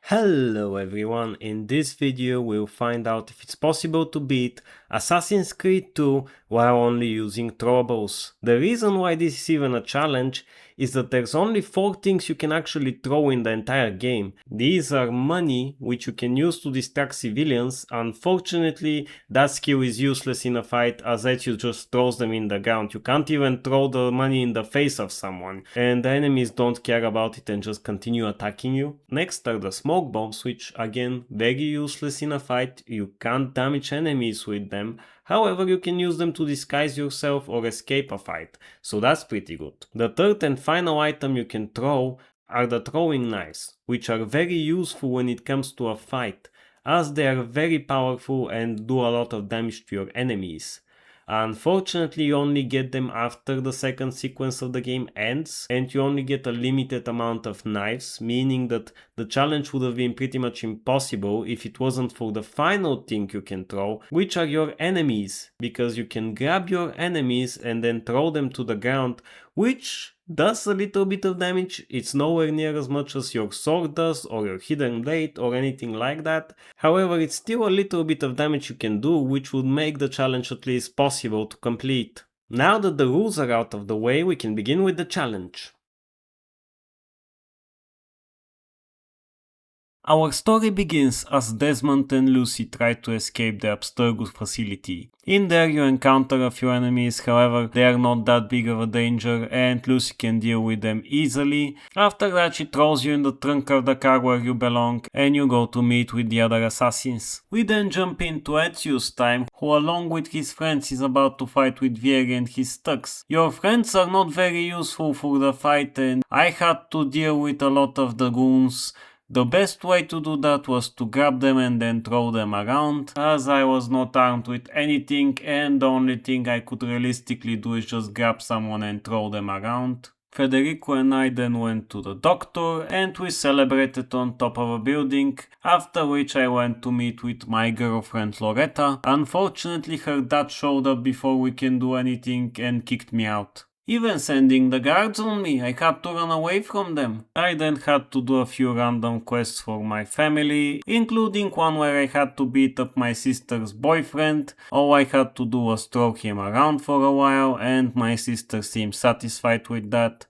Hello everyone, in this video we'll find out if it's possible to beat Assassin's Creed 2 while only using throwables. The reason why this is even a challenge is that there's only 4 things you can actually throw in the entire game. These are money, which you can use to distract civilians. Unfortunately, that skill is useless in a fight as Ezio just throws them in the ground. You can't even throw the money in the face of someone, and the enemies don't care about it and just continue attacking you. Next are the smoke bombs, which again very useless in a fight. You can't damage enemies with them. However, you can use them to disguise yourself or escape a fight, so that's pretty good. The third and final item you can throw are the throwing knives, which are very useful when it comes to a fight, as they are very powerful and do a lot of damage to your enemies. Unfortunately, you only get them after the second sequence of the game ends, and you only get a limited amount of knives, meaning that the challenge would have been pretty much impossible if it wasn't for the final thing you can throw, which are your enemies, because you can grab your enemies and then throw them to the ground, which does a little bit of damage. It's nowhere near as much as your sword does or your hidden blade or anything like that. However, it's still a little bit of damage you can do, which would make the challenge at least possible to complete. Now that the rules are out of the way, we can begin with the challenge. Our story begins as Desmond and Lucy try to escape the Abstergo facility. In there you encounter a few enemies, however they are not that big of a danger and Lucy can deal with them easily. After that she throws you in the trunk of the car where you belong and you go to meet with the other assassins. We then jump into Ezio's time, who along with his friends is about to fight with Vieri and his thugs. Your friends are not very useful for the fight and I had to deal with a lot of the goons. The best way to do that was to grab them and then throw them around, as I was not armed with anything and the only thing I could realistically do is just grab someone and throw them around. Federico and I then went to the doctor and we celebrated on top of a building, after which I went to meet with my girlfriend Loretta. Unfortunately her dad showed up before we can do anything and kicked me out. Even sending the guards on me, I had to run away from them. I then had to do a few random quests for my family, including one where I had to beat up my sister's boyfriend. All I had to do was throw him around for a while and my sister seemed satisfied with that.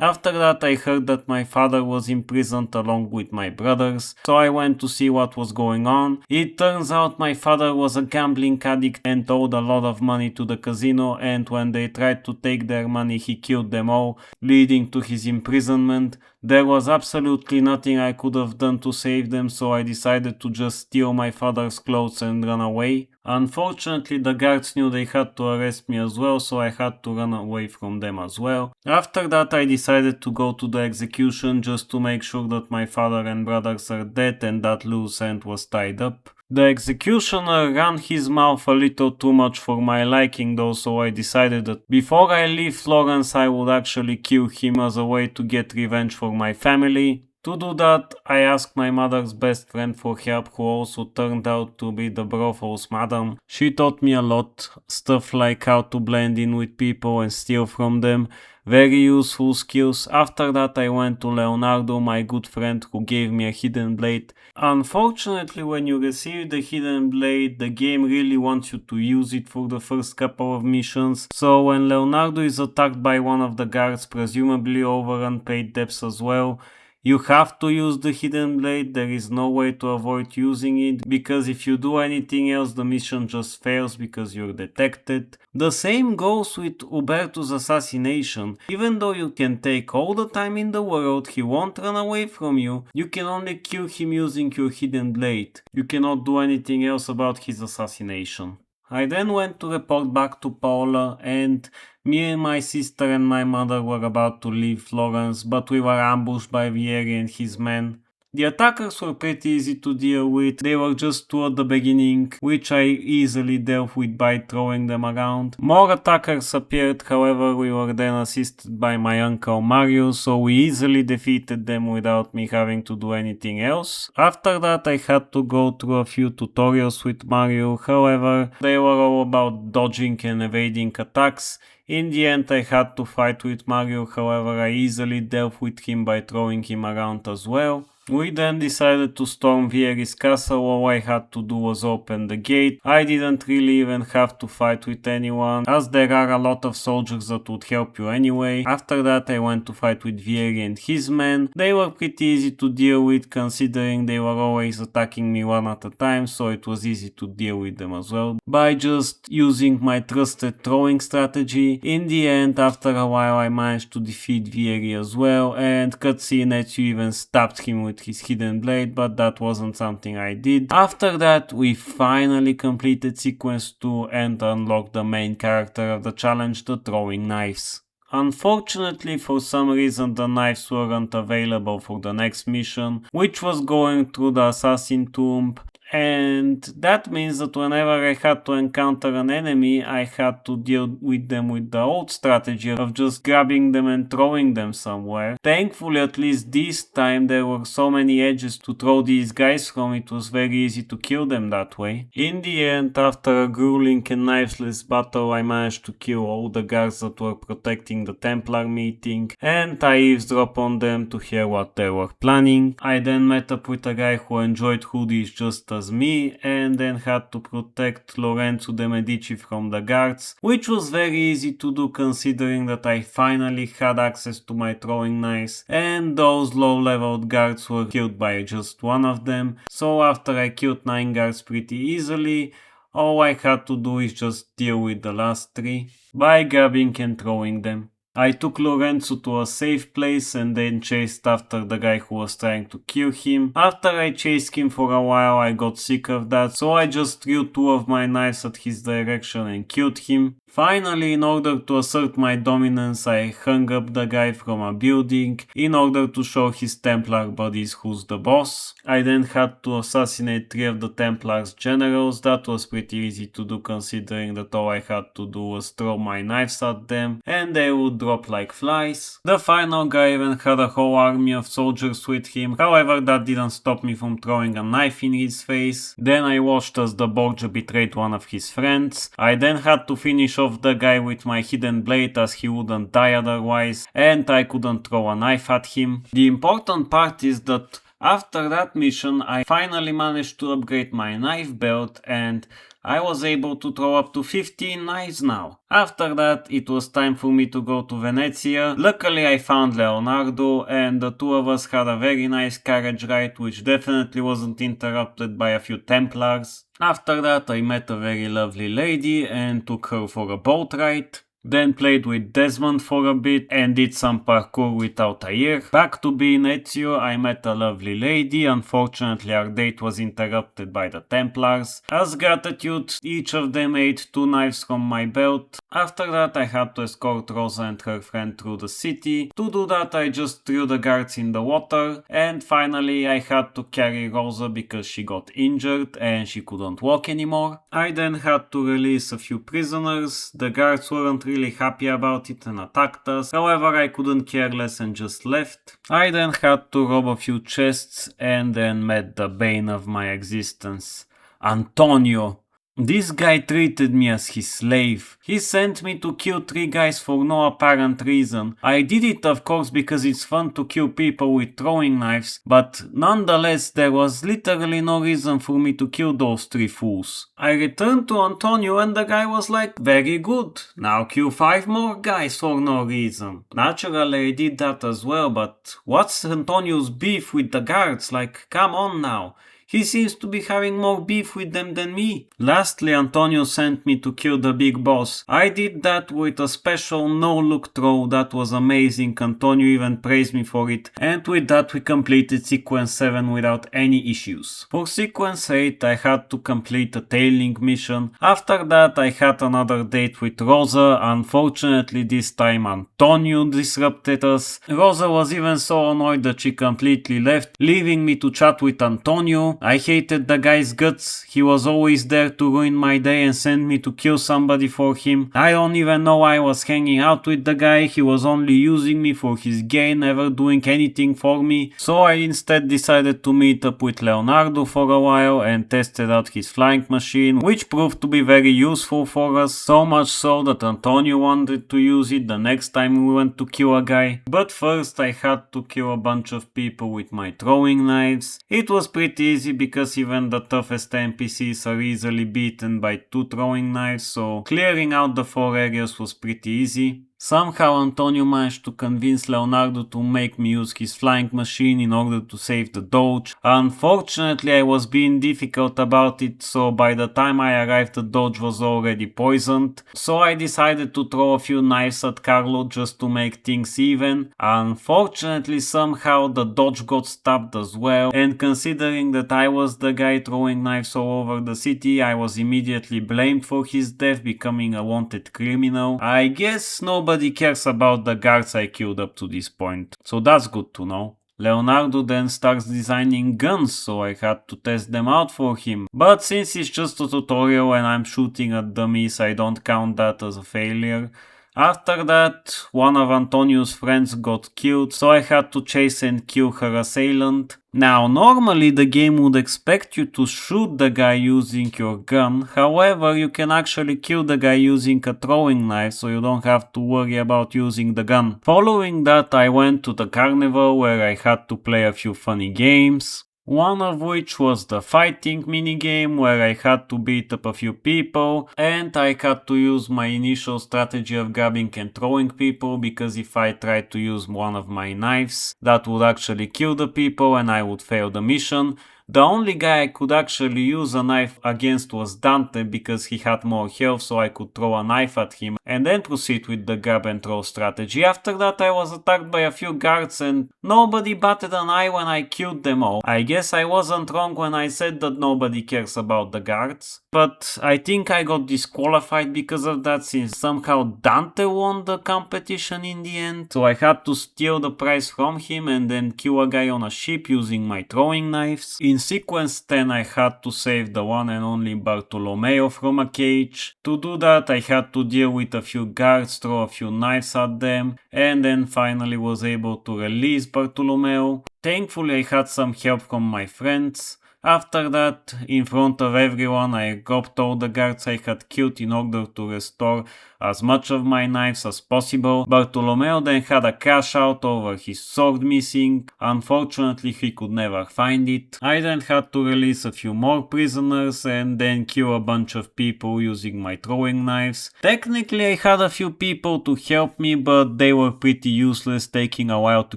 After that I heard that my father was imprisoned along with my brothers, so I went to see what was going on. It turns out my father was a gambling addict and owed a lot of money to the casino, and when they tried to take their money he killed them all, leading to his imprisonment. There was absolutely nothing I could have done to save them, so I decided to just steal my father's clothes and run away. Unfortunately, the guards knew they had to arrest me as well, so I had to run away from them as well. After that I decided to go to the execution just to make sure that my father and brothers are dead and that loose end was tied up. The executioner ran his mouth a little too much for my liking though, so I decided that before I leave Florence I would actually kill him as a way to get revenge for my family. To do that, I asked my mother's best friend for help, who also turned out to be the brothel's madam. She taught me a lot, stuff like how to blend in with people and steal from them. Very useful skills. After that I went to Leonardo, my good friend, who gave me a hidden blade. Unfortunately, when you receive the hidden blade, the game really wants you to use it for the first couple of missions. So when Leonardo is attacked by one of the guards, presumably over unpaid debts as well, you have to use the hidden blade. There is no way to avoid using it, because if you do anything else the mission just fails because you're detected. The same goes with Uberto's assassination. Even though you can take all the time in the world, he won't run away from you. You can only kill him using your hidden blade. You cannot do anything else about his assassination. I then went to report back to Paola, and me and my sister and my mother were about to leave Florence, but we were ambushed by Vieri and his men. The attackers were pretty easy to deal with. They were just two at the beginning, which I easily dealt with by throwing them around. More attackers appeared, however we were then assisted by my uncle Mario, so we easily defeated them without me having to do anything else. After that I had to go through a few tutorials with Mario, however they were all about dodging and evading attacks. In the end I had to fight with Mario, however I easily dealt with him by throwing him around as well. We then decided to storm Vieri's castle. All I had to do was open the gate. I didn't really even have to fight with anyone, as there are a lot of soldiers that would help you anyway. After that I went to fight with Vieri and his men. They were pretty easy to deal with considering they were always attacking me one at a time, so it was easy to deal with them as well, by just using my trusted throwing strategy. In the end, after a while I managed to defeat Vieri as well, and cutscene that you even stabbed him with his hidden blade, but that wasn't something I did. After that, we finally completed sequence 2 and unlocked the main character of the challenge, the throwing knives. Unfortunately, for some reason the knives weren't available for the next mission, which was going through the assassin tomb, and that means that whenever I had to encounter an enemy, I had to deal with them with the old strategy of just grabbing them and throwing them somewhere. Thankfully, at least this time, there were so many edges to throw these guys from, it was very easy to kill them that way. In the end, after a grueling and knifeless battle, I managed to kill all the guards that were protecting the Templar meeting, and I eavesdropped on them to hear what they were planning. I then met up with a guy who enjoyed hoodies just as me, and then had to protect Lorenzo de Medici from the guards, which was very easy to do considering that I finally had access to my throwing knives, and those low-leveled guards were killed by just one of them. So after I killed 9 guards pretty easily, all I had to do is just deal with the last 3 by grabbing and throwing them. I took Lorenzo to a safe place and then chased after the guy who was trying to kill him. After I chased him for a while, I got sick of that, so I just threw 2 of my knives at his direction and killed him. Finally, in order to assert my dominance, I hung up the guy from a building in order to show his Templar buddies who's the boss. I then had to assassinate 3 of the Templars' generals. That was pretty easy to do considering that all I had to do was throw my knives at them and they would drop like flies. The final guy even had a whole army of soldiers with him, however that didn't stop me from throwing a knife in his face. Then I watched as the Borgia betrayed one of his friends. I then had to finish off the guy with my hidden blade as he wouldn't die otherwise, and I couldn't throw a knife at him. The important part is that after that mission I finally managed to upgrade my knife belt and I was able to throw up to 15 knives now. After that, it was time for me to go to Venezia. Luckily I found Leonardo and the 2 of us had a very nice carriage ride which definitely wasn't interrupted by a few Templars. After that I met a very lovely lady and took her for a boat ride. Then played with Desmond for a bit and did some parkour with Altair. Back to being Ezio, I met a lovely lady. Unfortunately our date was interrupted by the Templars. As gratitude, each of them ate 2 knives from my belt. After that I had to escort Rosa and her friend through the city. To do that I just threw the guards in the water, and finally I had to carry Rosa because she got injured and she couldn't walk anymore. I then had to release a few prisoners. The guards weren't really happy about it and attacked us, however I couldn't care less and just left. I then had to rob a few chests and then met the bane of my existence, Antonio. This guy treated me as his slave. He sent me to kill 3 guys for no apparent reason. I did it of course because it's fun to kill people with throwing knives, but nonetheless there was literally no reason for me to kill those 3 fools. I returned to Antonio and the guy was like, very good, now kill 5 more guys for no reason. Naturally I did that as well, but what's Antonio's beef with the guards? Like, come on now. He seems to be having more beef with them than me. Lastly, Antonio sent me to kill the big boss. I did that with a special no-look throw that was amazing. Antonio even praised me for it. And with that we completed sequence 7 without any issues. For sequence 8 I had to complete a tailing mission. After that I had another date with Rosa. Unfortunately this time Antonio disrupted us. Rosa was even so annoyed that she completely left, leaving me to chat with Antonio. I hated the guy's guts. He was always there to ruin my day and send me to kill somebody for him. I don't even know why I was hanging out with the guy. He was only using me for his gain, never doing anything for me. So I instead decided to meet up with Leonardo for a while and tested out his flying machine, which proved to be very useful for us, so much so that Antonio wanted to use it the next time we went to kill a guy. But first I had to kill a bunch of people with my throwing knives. It was pretty easy because even the toughest NPCs are easily beaten by 2 throwing knives, so clearing out the 4 areas was pretty easy. Somehow Antonio managed to convince Leonardo to make me use his flying machine in order to save the dodge. Unfortunately, I was being difficult about it, so by the time I arrived the dodge was already poisoned. So I decided to throw a few knives at Carlo just to make things even. Unfortunately, somehow the dodge got stabbed as well, and considering that I was the guy throwing knives all over the city, I was immediately blamed for his death, becoming a wanted criminal. I guess nobody cares about the guards I killed up to this point, so that's good to know. Leonardo then starts designing guns, so I had to test them out for him. But since it's just a tutorial and I'm shooting at dummies, I don't count that as a failure. After that, one of Antonio's friends got killed, so I had to chase and kill her assailant. Now, normally the game would expect you to shoot the guy using your gun, however you can actually kill the guy using a throwing knife, so you don't have to worry about using the gun. Following that, I went to the carnival where I had to play a few funny games. One of which was the fighting minigame where I had to beat up a few people and I had to use my initial strategy of grabbing and throwing people, because if I tried to use one of my knives that would actually kill the people and I would fail the mission. The only guy I could actually use a knife against was Dante, because he had more health, so I could throw a knife at him and then proceed with the grab and throw strategy. After that I was attacked by a few guards and nobody batted an eye when I killed them all. I guess I wasn't wrong when I said that nobody cares about the guards, but I think I got disqualified because of that, since somehow Dante won the competition in the end. So I had to steal the prize from him and then kill a guy on a ship using my throwing knives. In sequence 10 I had to save the one and only Bartolomeo from a cage. To do that I had to deal with a few guards, throw a few knives at them, and then finally was able to release Bartolomeo. Thankfully I had some help from my friends. After that, in front of everyone, I grabbed all the guards I had killed in order to restore as much of my knives as possible. Bartolomeo then had a crash out over his sword missing. Unfortunately, he could never find it. I then had to release a few more prisoners and then kill a bunch of people using my throwing knives. Technically, I had a few people to help me, but they were pretty useless, taking a while to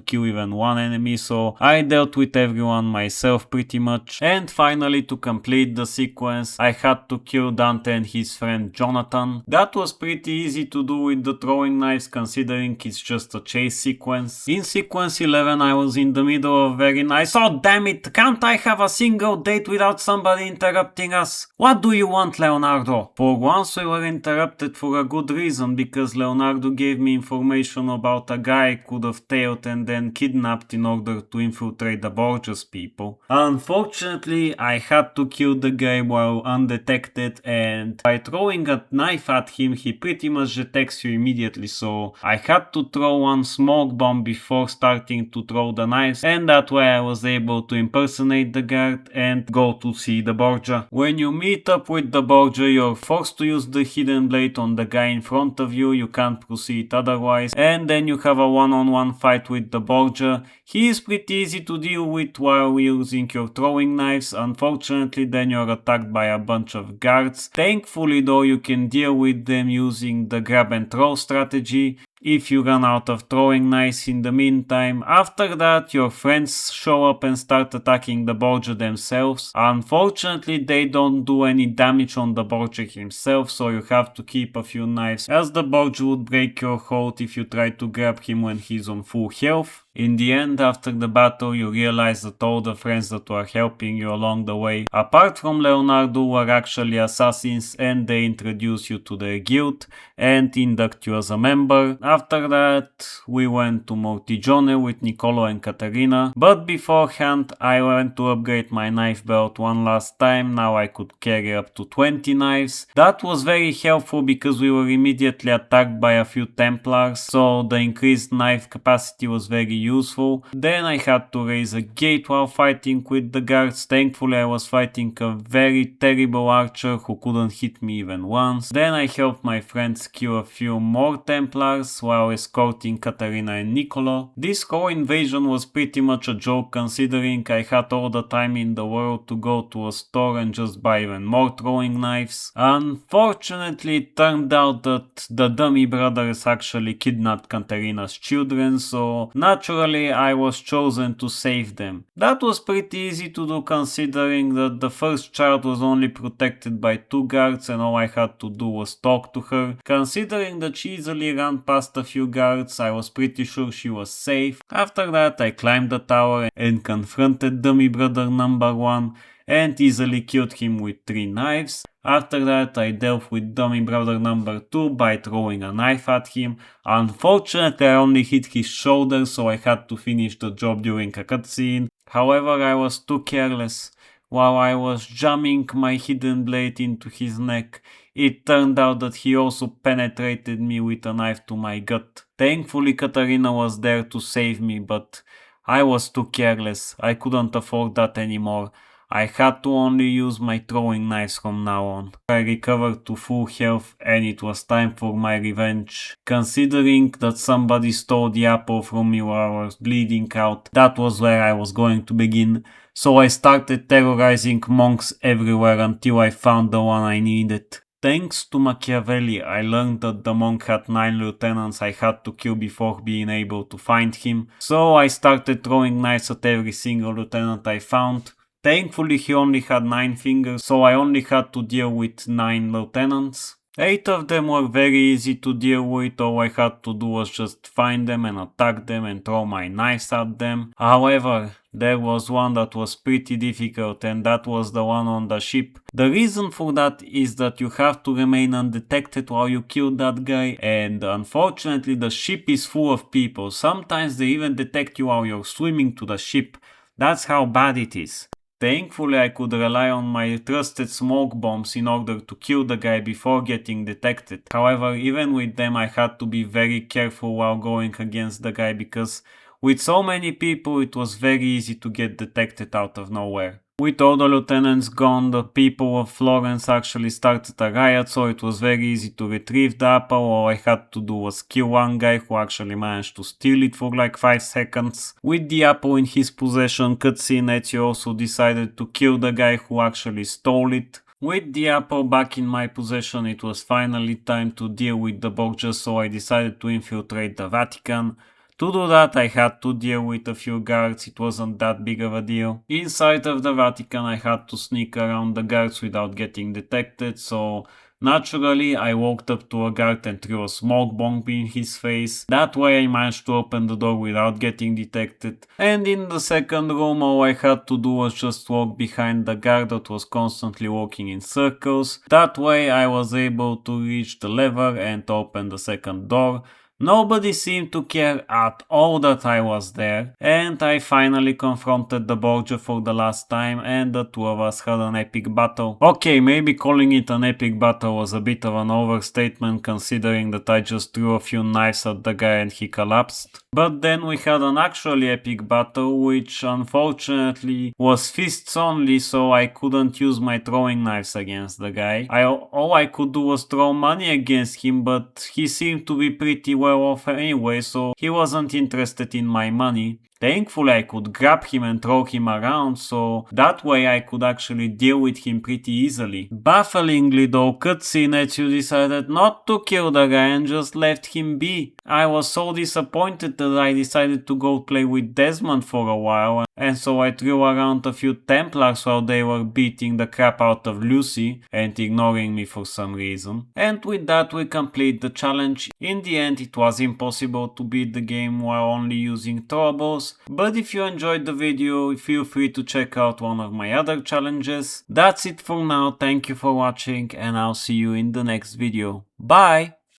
kill even one enemy, so I dealt with everyone myself pretty much. And finally, to complete the sequence, I had to kill Dante and his friend Jonathan. That was pretty easy to do with the throwing knives, considering it's just a chase sequence. In sequence 11 I was in the middle of very nice— oh damn it, can't I have a single date without somebody interrupting us? What do you want, Leonardo? For once we were interrupted for a good reason, because Leonardo gave me information about a guy I could have tailed and then kidnapped in order to infiltrate the Borgias people. Unfortunately, I had to kill the guy while undetected, and by throwing a knife at him he pretty much detects you immediately, so I had to throw one smoke bomb before starting to throw the knives, and that way I was able to impersonate the guard and go to see the Borgia. When you meet up with the Borgia, you're forced to use the hidden blade on the guy in front of you, you can't proceed otherwise, and then you have a one-on-one fight with the Borgia. He is pretty easy to deal with while using your throwing knives. Unfortunately, then you're attacked by a bunch of guards. Thankfully though, you can deal with them using the grab and throw strategy if you run out of throwing knives in the meantime. After that, your friends show up and start attacking the Borgia themselves. Unfortunately, they don't do any damage on the Borgia himself, so you have to keep a few knives, as the Borgia would break your hold if you try to grab him when he's on full health. In the end, after the battle, you realize that all the friends that were helping you along the way, apart from Leonardo, were actually assassins, and they introduce you to their guild and induct you as a member. After that, we went to Mortigione with Niccolo and Caterina, but beforehand I went to upgrade my knife belt one last time. Now I could carry up to 20 knives. That was very helpful because we were immediately attacked by a few Templars, so the increased knife capacity was very useful. Then I had to raise a gate while fighting with the guards. Thankfully I was fighting a very terrible archer who couldn't hit me even once. Then I helped my friends kill a few more Templars while escorting Caterina and Niccolo. This whole invasion was pretty much a joke considering I had all the time in the world to go to a store and just buy even more throwing knives. Unfortunately, it turned out that the dummy brothers actually kidnapped Caterina's children, so naturally I was chosen to save them. That was pretty easy to do considering that the first child was only protected by 2 guards and all I had to do was talk to her. Considering that she easily ran past a few guards, I was pretty sure she was safe. After that I climbed the tower and confronted dummy brother number 1 and easily killed him with 3 knives. After that I dealt with dummy brother number 2 by throwing a knife at him. Unfortunately I only hit his shoulder, so I had to finish the job during a cutscene. However, I was too careless. While I was jamming my hidden blade into his neck, it turned out that he also penetrated me with a knife to my gut. Thankfully Caterina was there to save me, but I was too careless. I couldn't afford that anymore. I had to only use my throwing knives from now on. I recovered to full health and it was time for my revenge. Considering that somebody stole the apple from me while I was bleeding out, that was where I was going to begin. So I started terrorizing monks everywhere until I found the one I needed. Thanks to Machiavelli, I learned that the monk had 9 lieutenants I had to kill before being able to find him. So I started throwing knives at every single lieutenant I found. Thankfully he only had 9 fingers, so I only had to deal with 9 lieutenants. 8 of them were very easy to deal with. All I had to do was just find them and attack them and throw my knives at them. However, there was one that was pretty difficult, and that was the one on the ship. The reason for that is that you have to remain undetected while you kill that guy, and unfortunately the ship is full of people. Sometimes they even detect you while you're swimming to the ship. That's how bad it is. Thankfully I could rely on my trusted smoke bombs in order to kill the guy before getting detected. However, even with them I had to be very careful while going against the guy because with so many people it was very easy to get detected out of nowhere. With all the lieutenants gone, the people of Florence actually started a riot, so it was very easy to retrieve the apple. All I had to do was kill one guy who actually managed to steal it for like 5 seconds. With the apple in his possession, cutscene Ezio also decided to kill the guy who actually stole it. With the apple back in my possession, it was finally time to deal with the Borgias, so I decided to infiltrate the Vatican. To do that I had to deal with a few guards, it wasn't that big of a deal. Inside of the Vatican I had to sneak around the guards without getting detected, so naturally I walked up to a guard and threw a smoke bomb in his face. That way I managed to open the door without getting detected. And in the second room all I had to do was just walk behind the guard that was constantly walking in circles. That way I was able to reach the lever and open the second door. Nobody seemed to care at all that I was there, and I finally confronted the Borgia for the last time, and the two of us had an epic battle. Okay, maybe calling it an epic battle was a bit of an overstatement considering that I just threw a few knives at the guy and he collapsed. But then we had an actually epic battle, which unfortunately was fists only, so I couldn't use my throwing knives against the guy. All I could do was throw money against him, but he seemed to be pretty well off anyway, so he wasn't interested in my money. Thankfully I could grab him and throw him around, so that way I could actually deal with him pretty easily. Bafflingly though, cutscene Ezio decided not to kill the guy and just left him be. I was so disappointed that I decided to go play with Desmond for a while, and so I threw around a few Templars while they were beating the crap out of Lucy and ignoring me for some reason. And with that we complete the challenge. In the end it was impossible to beat the game while only using throwables, but if you enjoyed the video feel free to check out one of my other challenges. That's it for now, thank you for watching and I'll see you in the next video. Bye!